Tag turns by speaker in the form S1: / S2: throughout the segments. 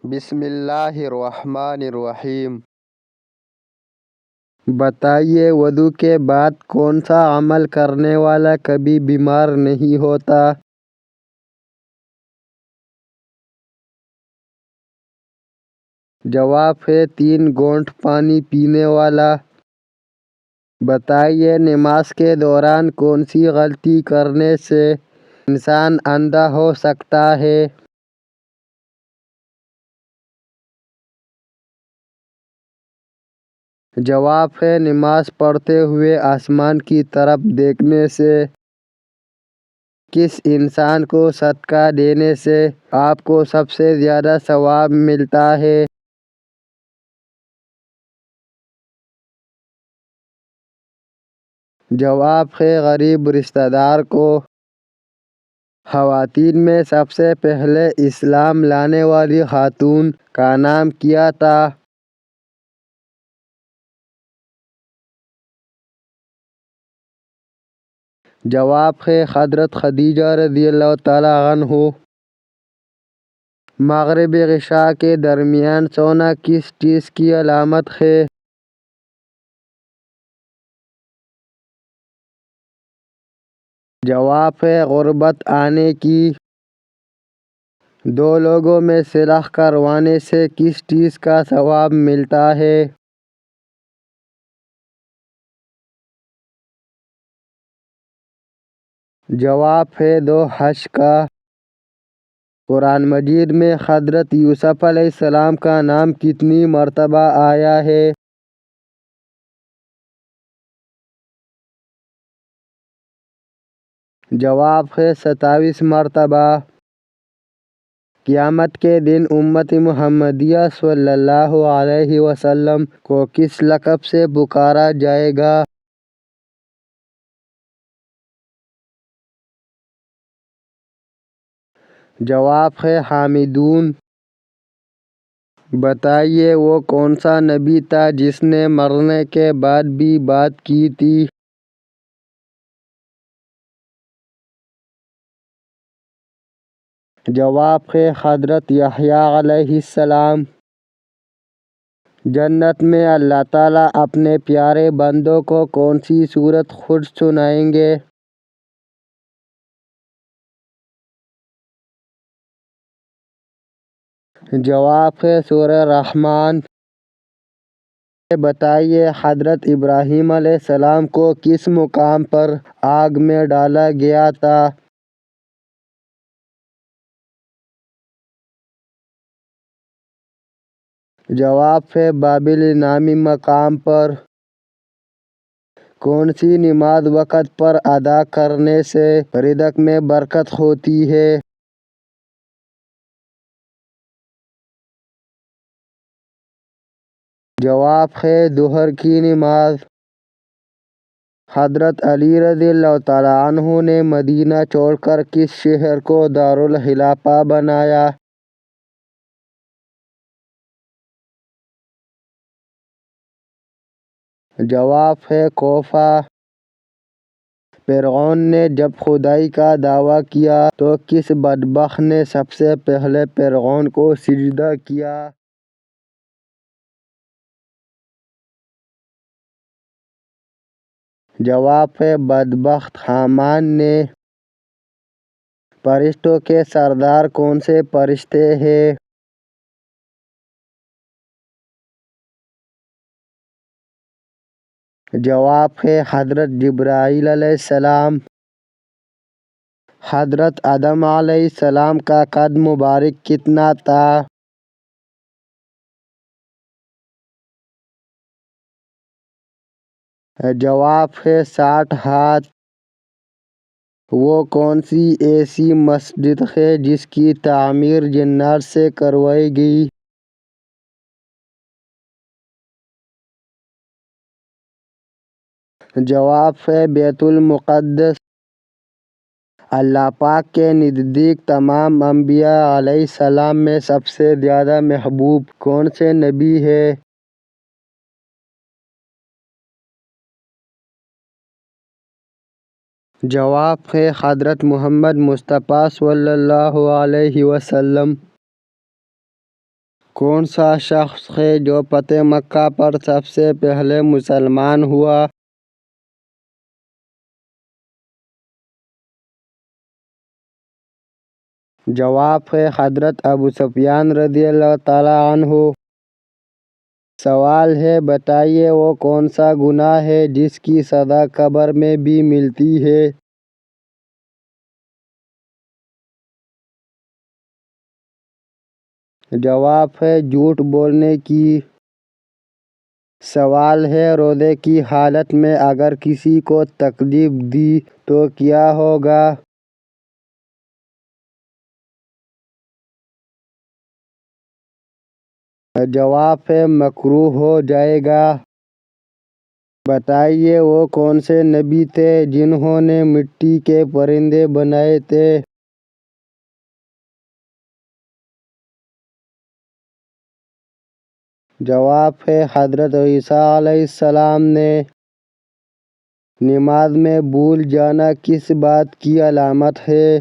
S1: بسم اللہ الرحمن الرحیم۔ بتائیے وضو کے بعد کون سا عمل کرنے والا کبھی بیمار نہیں ہوتا؟ جواب ہے 3 گھونٹ پانی پینے والا۔ بتائیے نماز کے دوران کون سی غلطی کرنے سے انسان اندھا ہو سکتا ہے؟ جواب ہے نماز پڑھتے ہوئے آسمان کی طرف دیکھنے سے۔ کس انسان کو صدقہ دینے سے آپ کو سب سے زیادہ ثواب ملتا ہے؟ جواب ہے غریب رشتہ دار کو۔ خواتین میں سب سے پہلے اسلام لانے والی خاتون کا نام کیا تھا؟ جواب ہے حضرت خدیجہ رضی اللہ تعالی عنہ۔ مغرب عشاء کے درمیان سونا کس چیز کی علامت ہے؟ جواب ہے غربت آنے کی۔ 2 لوگوں میں صلح کروانے سے کس چیز کا ثواب ملتا ہے؟ جواب ہے 2 حج کا۔ قرآن مجید میں حضرت یوسف علیہ السلام کا نام کتنی مرتبہ آیا ہے؟ جواب ہے 27 مرتبہ۔ قیامت کے دن امت محمدیہ صلی اللہ علیہ وسلم کو کس لقب سے پکارا جائے گا؟ جواب ہے حامدون۔ بتائیے وہ کون سا نبی تھا جس نے مرنے کے بعد بھی بات کی تھی؟ جواب ہے حضرت یحییٰ علیہ السلام۔ جنت میں اللہ تعالیٰ اپنے پیارے بندوں کو کون سی سورت خود سنائیں گے؟ جواب ہے سورہ رحمان۔ بتائیے حضرت ابراہیم علیہ السلام کو کس مقام پر آگ میں ڈالا گیا تھا؟ جواب ہے بابل نامی مقام پر۔ کون سی نماز وقت پر ادا کرنے سے رزق میں برکت ہوتی ہے؟ جواب ہے ظہر کی نماز۔ حضرت علی رضی اللہ تعالی عنہ نے مدینہ چھوڑ کر کس شہر کو دارالخلافہ بنایا؟ جواب ہے کوفہ۔ فرعون نے جب خدائی کا دعویٰ کیا تو کس بدبخت نے سب سے پہلے فرعون کو سجدہ کیا؟ جواب ہے بدبخت حامان نے۔ فرشتوں کے سردار کون سے فرشتے ہیں؟ جواب ہے حضرت جبرائیل علیہ السلام۔ حضرت آدم علیہ السلام کا قد مبارک کتنا تھا؟ جواب ہے 60 ہاتھ۔ وہ کون سی ایسی مسجد ہے جس کی تعمیر جنات سے کروائی گئی؟ جواب ہے بیت المقدس۔ اللہ پاک کے نزدیک تمام انبیاء علیہ السلام میں سب سے زیادہ محبوب کون سے نبی ہے؟ جواب ہے حضرت محمد مصطفیٰ صلی اللہ علیہ وسلم۔ کون سا شخص ہے جو فتح مکہ پر سب سے پہلے مسلمان ہوا؟ جواب ہے حضرت ابو سفیان رضی اللہ تعالیٰ عنہ۔ سوال ہے، بتائیے وہ کون سا گناہ ہے جس کی سزا قبر میں بھی ملتی ہے؟ جواب ہے جھوٹ بولنے کی۔ سوال ہے، روزے کی حالت میں اگر کسی کو تکلیف دی تو کیا ہوگا؟ جواب ہے مکروہ ہو جائے گا۔ بتائیے وہ کون سے نبی تھے جنہوں نے مٹی کے پرندے بنائے تھے؟ جواب ہے حضرت عیسیٰ علیہ السلام نے۔ نماز میں بھول جانا کس بات کی علامت ہے؟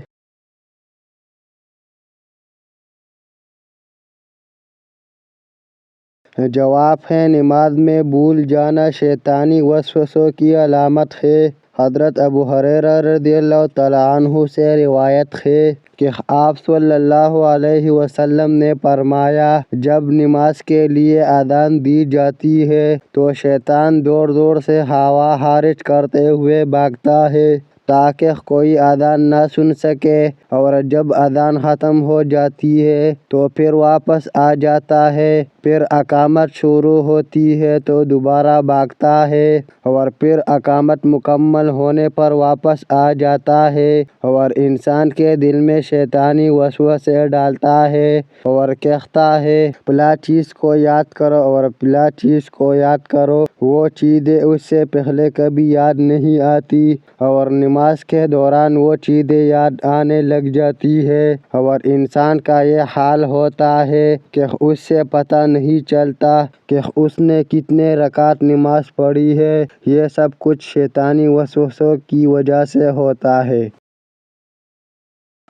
S1: جواب ہے نماز میں بھول جانا شیطانی وسوسوں کی علامت ہے۔ حضرت ابو ہریرہ رضی اللہ تعالیٰ عنہ سے روایت ہے کہ آپ صلی اللہ علیہ وسلم نے فرمایا، جب نماز کے لیے اذان دی جاتی ہے تو شیطان زور زور سے ہوا خارج کرتے ہوئے بھاگتا ہے تاکہ کوئی اذان نہ سن سکے، اور جب اذان ختم ہو جاتی ہے تو پھر واپس آ جاتا ہے، پھر اقامت شروع ہوتی ہے تو دوبارہ بھاگتا ہے، اور پھر اقامت مکمل ہونے پر واپس آ جاتا ہے، اور انسان کے دل میں شیطانی وسوسے ڈالتا ہے اور کہتا ہے فلاں چیز کو یاد کرو اور فلاں چیز کو یاد کرو۔ وہ چیزیں اس سے پہلے کبھی یاد نہیں آتی، اور نماز کے دوران وہ چیزیں یاد آنے لگ جاتی ہے، اور انسان کا یہ حال ہوتا ہے کہ اس سے پتہ نہیں چلتا کہ اس نے کتنے رکعت نماز پڑھی ہے۔ یہ سب کچھ شیطانی وسوسوں کی وجہ سے ہوتا ہے۔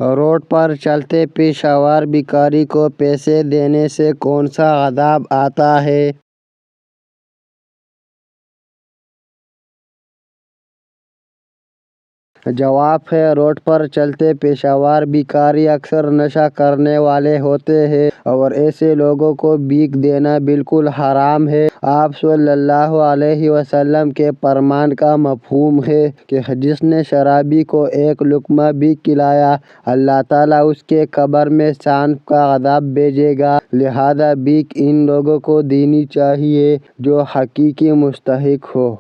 S1: روڈ پر چلتے پیشہ ور بھکاری کو پیسے دینے سے کون سا عذاب آتا ہے؟ جواب ہے روڈ پر چلتے پیشہ ور بھکاری اکثر نشہ کرنے والے ہوتے ہیں، اور ایسے لوگوں کو بھیک دینا بالکل حرام ہے۔ آپ صلی اللہ علیہ وسلم کے فرمان کا مفہوم ہے کہ جس نے شرابی کو ایک لقمہ بھیک کھلایا، اللہ تعالیٰ اس کے قبر میں سانپ کا عذاب بھیجے گا، لہذا بھیک ان لوگوں کو دینی چاہیے جو حقیقی مستحق ہو۔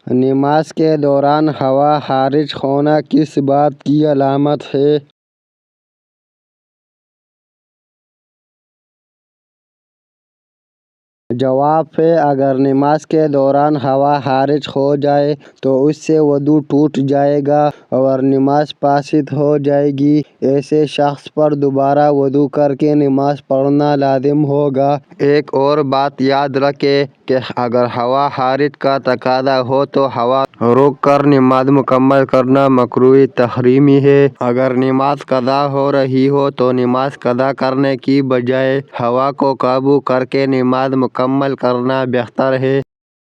S1: نماز کے دوران ہوا خارج ہونا کس بات کی علامت ہے؟ جواب ہے اگر نماز کے دوران ہوا خارج ہو جائے تو اس سے وضو ٹوٹ جائے گا اور نماز فاسد ہو جائے گی۔ ایسے شخص پر دوبارہ وضو کر کے نماز پڑھنا لازم ہوگا۔ ایک اور بات یاد رکھیں کہ اگر ہوا خارج کا تقاضا ہو تو ہوا روک کر نماز مکمل کرنا مکروہ تحریمی ہے۔ اگر نماز قضا ہو رہی ہو تو نماز قضا کرنے کی بجائے ہوا کو قابو کر کے نماز مکمل کرنا بہتر ہے۔